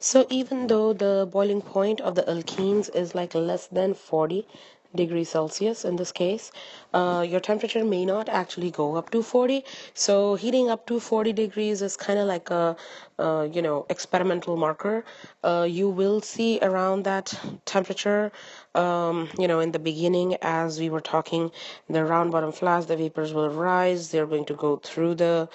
So even though the boiling point of the alkenes is like less than 40 degrees Celsius in this case, your temperature may not actually go up to 40. So heating up to 40 degrees is kind of like a experimental marker. You will see around that temperature, in the beginning, as we were talking, the round bottom flask, the vapors will rise. They're going to go through the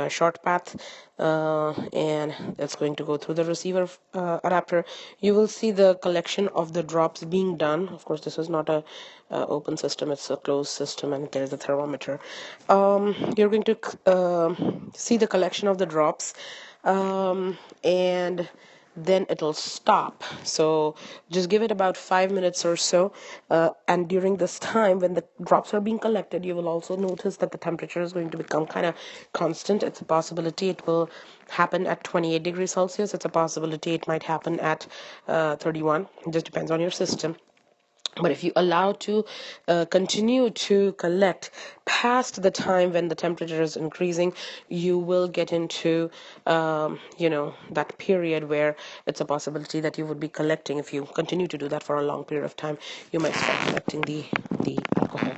short path, and it's going to go through the receiver adapter. You will see the collection of the drops being done. Of course, this is not a open system, it's a closed system, and there's a thermometer. You're going to see the collection of the drops, and then it'll stop. So just give it about 5 minutes or so, and during this time when the drops are being collected, you will also notice that the temperature is going to become kind of constant. It's a possibility it will happen at 28 degrees Celsius. It's a possibility it might happen at 31. It just depends on your system. But if you allow to continue to collect past the time when the temperature is increasing, you will get into that period where it's a possibility that you would be collecting. If you continue to do that for a long period of time, you might start collecting the alcohol.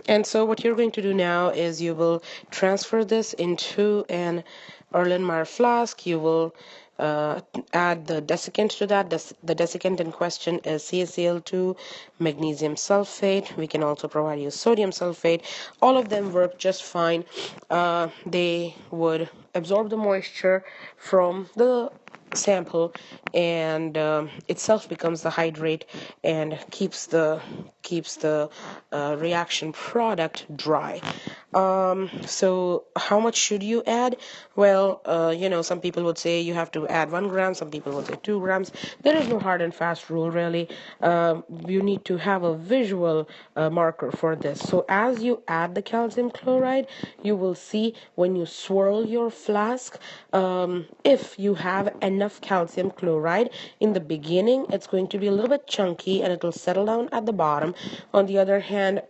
And so what you're going to do now is you will transfer this into an Erlenmeyer flask. You will add the desiccant to that. The desiccant in question is CaCl2, magnesium sulfate. We can also provide you sodium sulfate. All of them work just fine. They would absorb the moisture from the sample, and itself becomes the hydrate and keeps the reaction product dry. So how much should you add? Well, some people would say you have to add 1 gram, some people would say 2 grams. There is no hard and fast rule, really. You need to have a visual marker for this. So as you add the calcium chloride, you will see when you swirl your flask, if you have enough calcium chloride in the beginning, it's going to be a little bit chunky and it will settle down at the bottom. On the other hand,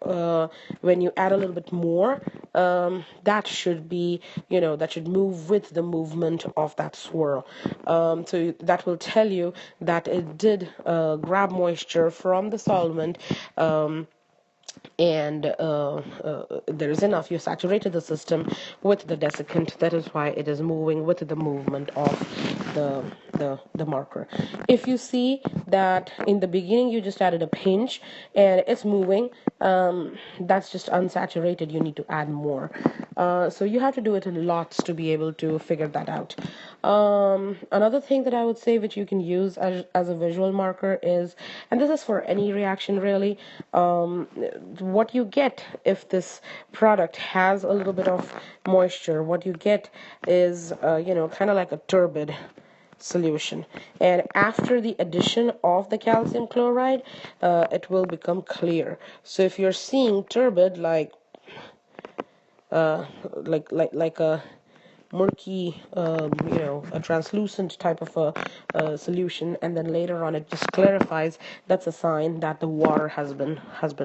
when you add a little bit more, that should be, that should move with the movement of that swirl. So that will tell you that it did grab moisture from the solvent, and there is enough. You saturated the system with the desiccant. That is why it is moving with the movement of the marker. If you see that in the beginning you just added a pinch and it's moving, that's just unsaturated. You need to add more. So you have to do it in lots to be able to figure that out. Another thing that I would say which you can use as a visual marker is, and this is for any reaction really, what you get if this product has a little bit of moisture, what you get is kind of like a turbid solution, and after the addition of the calcium chloride, it will become clear. So if you're seeing turbid, like a murky, a translucent type of a solution, and then later on it just clarifies, that's a sign that the water has been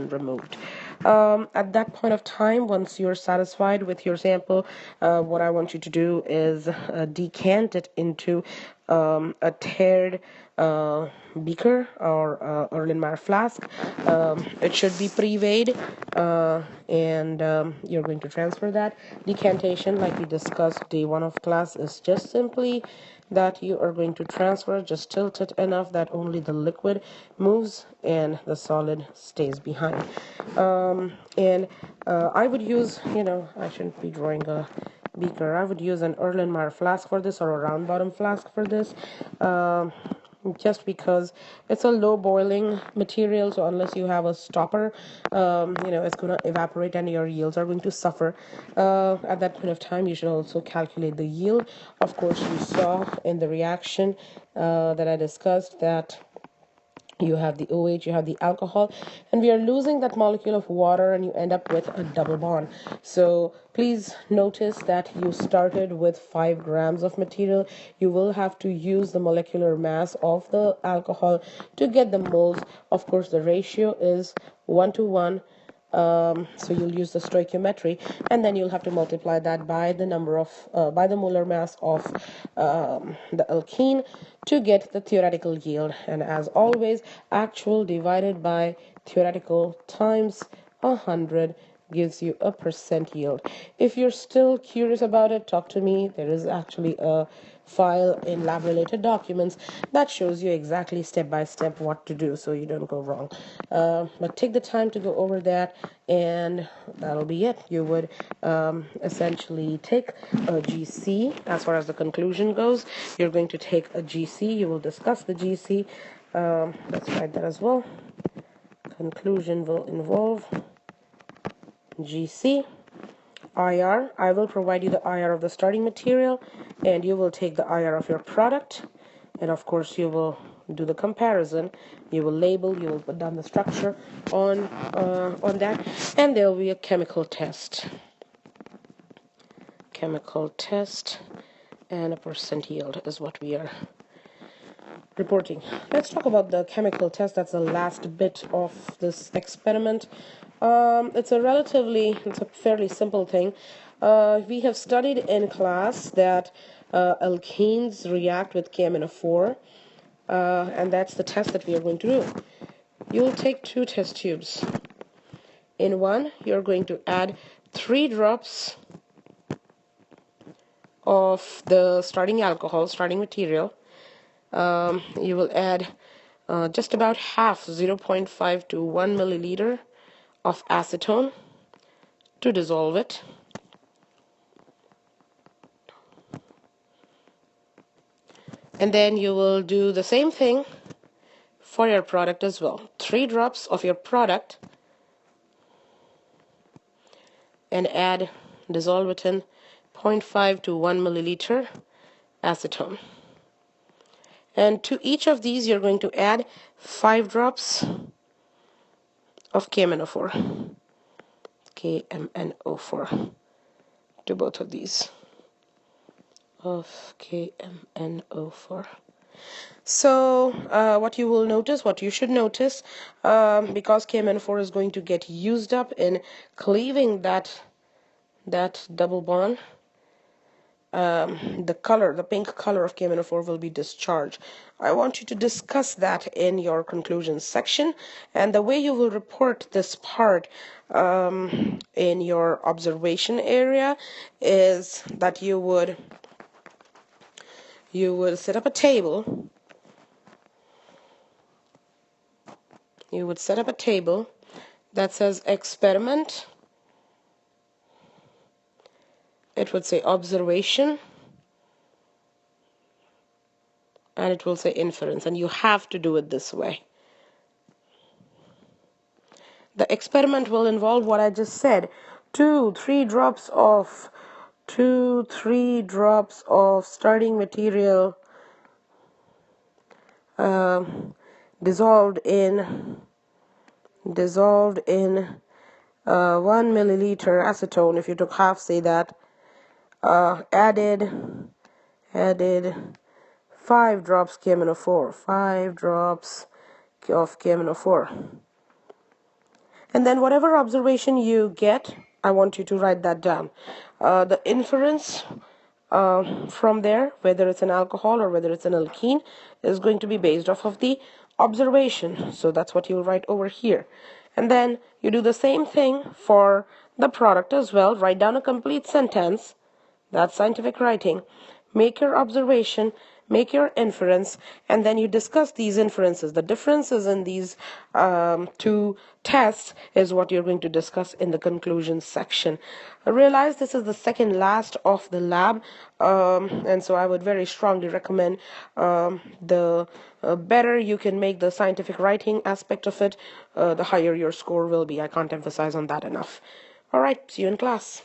removed. At that point of time, once you're satisfied with your sample, what I want you to do is decant it into a tiered beaker or Erlenmeyer flask. It should be pre-weighed, and you're going to transfer that. Decantation, like we discussed day 1 of class, is just simply that you are going to transfer, just tilt it enough that only the liquid moves and the solid stays behind. And I would use, I shouldn't be drawing a beaker. I would use an Erlenmeyer flask for this, or a round bottom flask for this, just because it's a low boiling material. So unless you have a stopper, it's going to evaporate and your yields are going to suffer. At that point of time, you should also calculate the yield. Of course, you saw in the reaction that I discussed that you have the OH, you have the alcohol, and we are losing that molecule of water, and you end up with a double bond. So please notice that you started with 5 grams of material. You will have to use the molecular mass of the alcohol to get the moles. Of course, the ratio is 1 to 1. So you'll use the stoichiometry, and then you'll have to multiply that by the number of by the molar mass of the alkene to get the theoretical yield. And as always, actual divided by theoretical times 100 gives you a percent yield. If you're still curious about it, talk to me. There is actually a file in lab related documents that shows you exactly step by step what to do so you don't go wrong. But take the time to go over that, and that'll be it. You would essentially take a GC. As far as the conclusion goes, you're going to take a GC. You will discuss the GC. Let's write that as well. Conclusion will involve GC. IR, I will provide you the IR of the starting material, and you will take the IR of your product, and of course you will do the comparison. You will label, you will put down the structure on that, and there will be a chemical test. Chemical test and a percent yield is what we are reporting. Let's talk about the chemical test. That's the last bit of this experiment. It's a fairly simple thing. We have studied in class that alkenes react with KMnO4, and that's the test that we are going to do. You'll take 2 test tubes. In one, you're going to add 3 drops of the starting material. You will add just about half, 0.5 to 1 milliliter of acetone to dissolve it. And then you will do the same thing for your product as well. 3 drops of your product, and dissolve it in 0.5 to 1 milliliter acetone. And to each of these, you're going to add 5 drops of KMnO4. KMnO4 to both of these. Of KMnO4. So what you should notice, because KMnO4 is going to get used up in cleaving that double bond, the pink color of KMnO4 will be discharged. I want you to discuss that in your conclusions section, and the way you will report this part in your observation area is that you would set up a table. You would set up a table that says experiment. It would say observation, and it will say inference, and you have to do it this way. The experiment will involve what I just said: 2-3 drops of starting material dissolved in 1 milliliter acetone. If you took half, say that. Added 5 drops KMnO4, 5 drops of KMnO4. And then whatever observation you get, I want you to write that down. The inference from there, whether it's an alcohol or whether it's an alkene, is going to be based off of the observation. So that's what you'll write over here. And then you do the same thing for the product as well. Write down a complete sentence. That's scientific writing. Make your observation, make your inference, and then you discuss these inferences. The differences in these 2 tests is what you're going to discuss in the conclusion section. Realize this is the second last of the lab, and so I would very strongly recommend the better you can make the scientific writing aspect of it, the higher your score will be. I can't emphasize on that enough. All right, see you in class.